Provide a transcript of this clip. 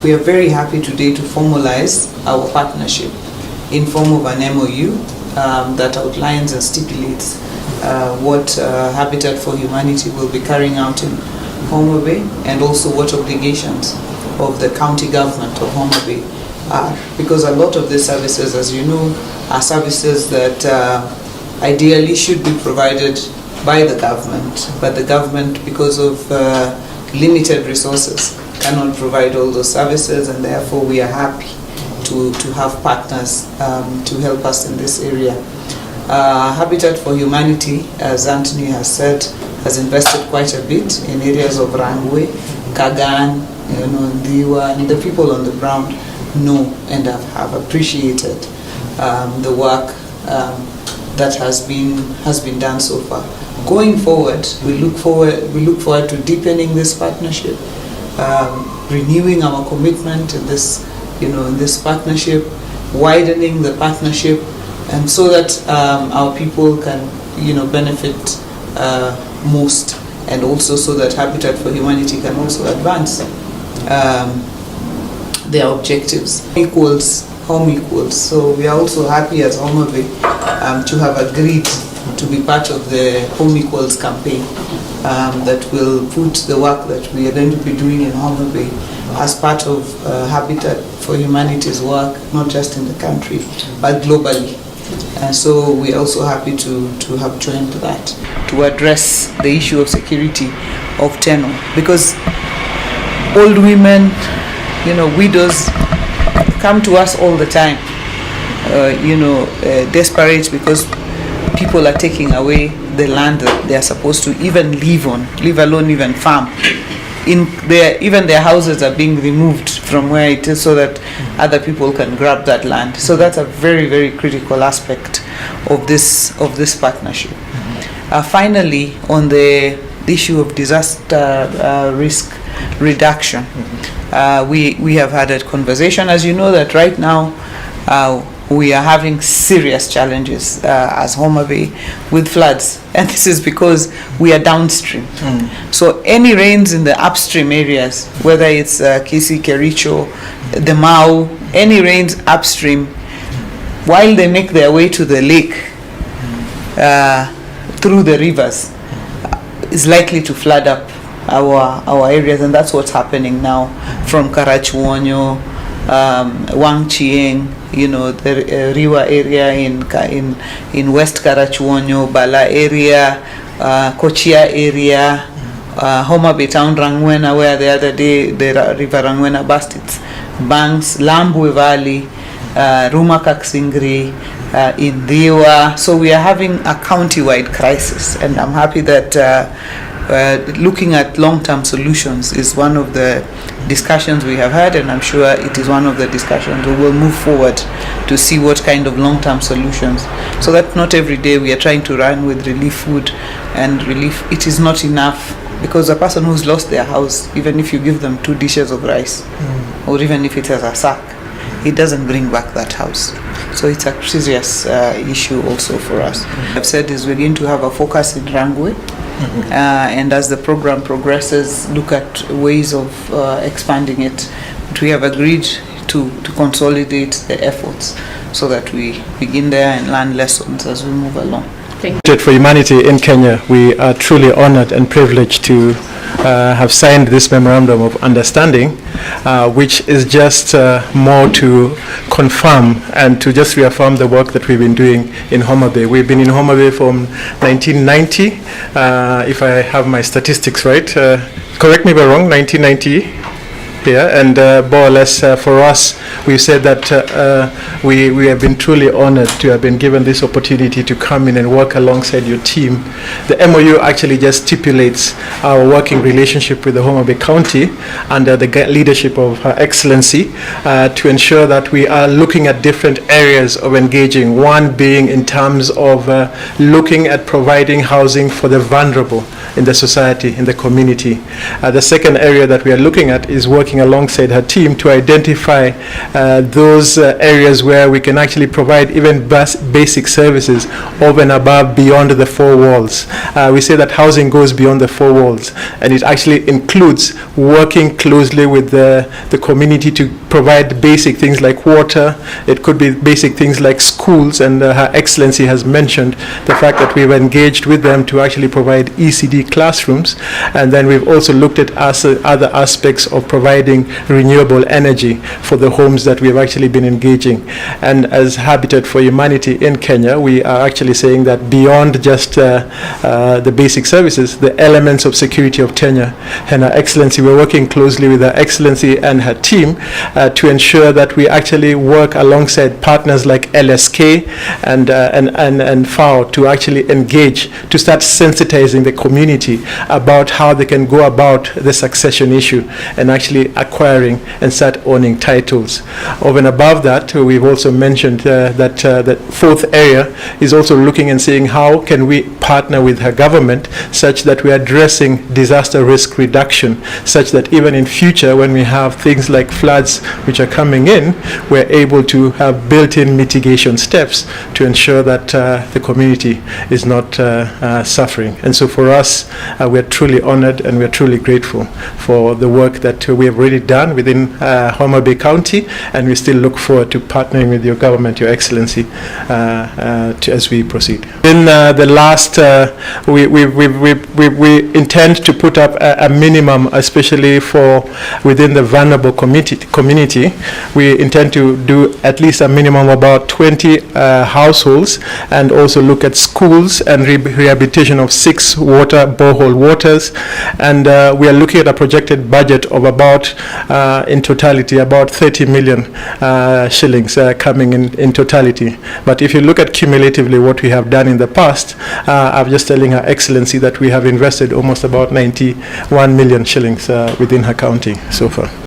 We are very happy today to formalize our partnership in form of an MOU that outlines and stipulates what Habitat for Humanity will be carrying out in Homa Bay, and also what obligations of the county government of Homa Bay are. Because a lot of these services, as you know, are services that ideally should be provided by the government, but the government, because of limited resources, cannot provide all those services, and therefore we are happy to have partners to help us in this area. Habitat for Humanity, as Anthony has said, has invested quite a bit in areas of Rangwe, Kagan, Ndiwa, and the people on the ground know and have appreciated the work that has been done so far. Going forward, we look forward to deepening this partnership, renewing our commitment in this partnership, widening the partnership, and so that our people can benefit most, and also so that Habitat for Humanity can also advance their objectives. Home equals. So we are also happy as Homa Bay to have agreed to be part of the Home Equals campaign that will put the work that we are going to be doing in Homa Bay as part of Habitat for Humanity's work, not just in the country, but globally. And so we're also happy to have joined that, to address the issue of security of tenure. Because old women, widows, come to us all the time, desperate because people are taking away the land that they are supposed to even live on, leave alone even farm. Even their houses are being removed from where it is so that other people can grab that land. So that's a very, very critical aspect of this partnership. Finally, on the issue of disaster risk reduction, we have had a conversation. As you know, that right now we are having serious challenges as Homa Bay with floods, and this is because we are downstream. So any rains in the upstream areas, whether it's Kisii, Kericho, the Mau, any rains upstream, while they make their way to the lake through the rivers, is likely to flood up our areas, and that's what's happening now from Karachuonyo, Wangchieng, the Riwa area in West Karachuonyo, Bala area, Kochia area, Homa Bay town, Rangwena, where the other day the river Rangwena burst its banks, Lambwe Valley, Ruma Kaksingri, in Diwa. So we are having a county-wide crisis, and I'm happy that looking at long-term solutions is one of the discussions we have had, and I'm sure it is one of the discussions we will move forward to see what kind of long-term solutions, so that not every day we are trying to run with relief food, and relief, it is not enough, because a person who's lost their house, even if you give them 2 dishes of rice, or even if it has a sack, it doesn't bring back that house. So it's a serious issue also for us. I've said is we're going to have a focus in Rangwe, and as the program progresses, look at ways of expanding it. But we have agreed to consolidate the efforts so that we begin there and learn lessons as we move along. Habitat for Humanity in Kenya, we are truly honored and privileged to have signed this memorandum of understanding, which is just more to confirm and to just reaffirm the work that we've been doing in Homa Bay. We've been in Homa Bay from 1990, if I have my statistics right. Correct me if I'm wrong, 1990. Yeah, and more or less for us, we said that we have been truly honored to have been given this opportunity to come in and work alongside your team. The MOU actually just stipulates our working relationship with the Homa Bay County under the leadership of Her Excellency to ensure that we are looking at different areas of engaging. One being in terms of looking at providing housing for the vulnerable in the society, in the community. The second area that we are looking at is working working alongside her team to identify those areas where we can actually provide even basic services over and above beyond the four walls. We say that housing goes beyond the four walls, and it actually includes working closely with the community to provide basic things like water. It could be basic things like schools, and Her Excellency has mentioned the fact that we've engaged with them to actually provide ECD classrooms, and then we've also looked at other aspects of providing renewable energy for the homes that we've actually been engaging. And as Habitat for Humanity in Kenya, we are actually saying that beyond just the basic services, the elements of security of tenure, and Her Excellency, we're working closely with Her Excellency and her team to ensure that we actually work alongside partners like LSK and FAO to actually engage, to start sensitizing the community about how they can go about the succession issue and actually acquiring and start owning titles. Over and above that, we've also mentioned that the fourth area is also looking and saying how can we partner with her government such that we are addressing disaster risk reduction, such that even in future when we have things like floods which are coming in, we're able to have built-in mitigation steps to ensure that the community is not suffering. And so for us, we're truly honored and we're truly grateful for the work that we have already done within Homa Bay County, and we still look forward to partnering with your government, Your Excellency, as we proceed. In the last, we intend to put up a minimum, especially for within the vulnerable community. We intend to do at least a minimum of about 20 households, and also look at schools and rehabilitation of 6 borehole waters. And we are looking at a projected budget of about, in totality, about 30 million shillings coming in totality. But if you look at cumulatively what we have done in the past, I'm just telling Her Excellency that we have invested almost about 91 million shillings within her county so far.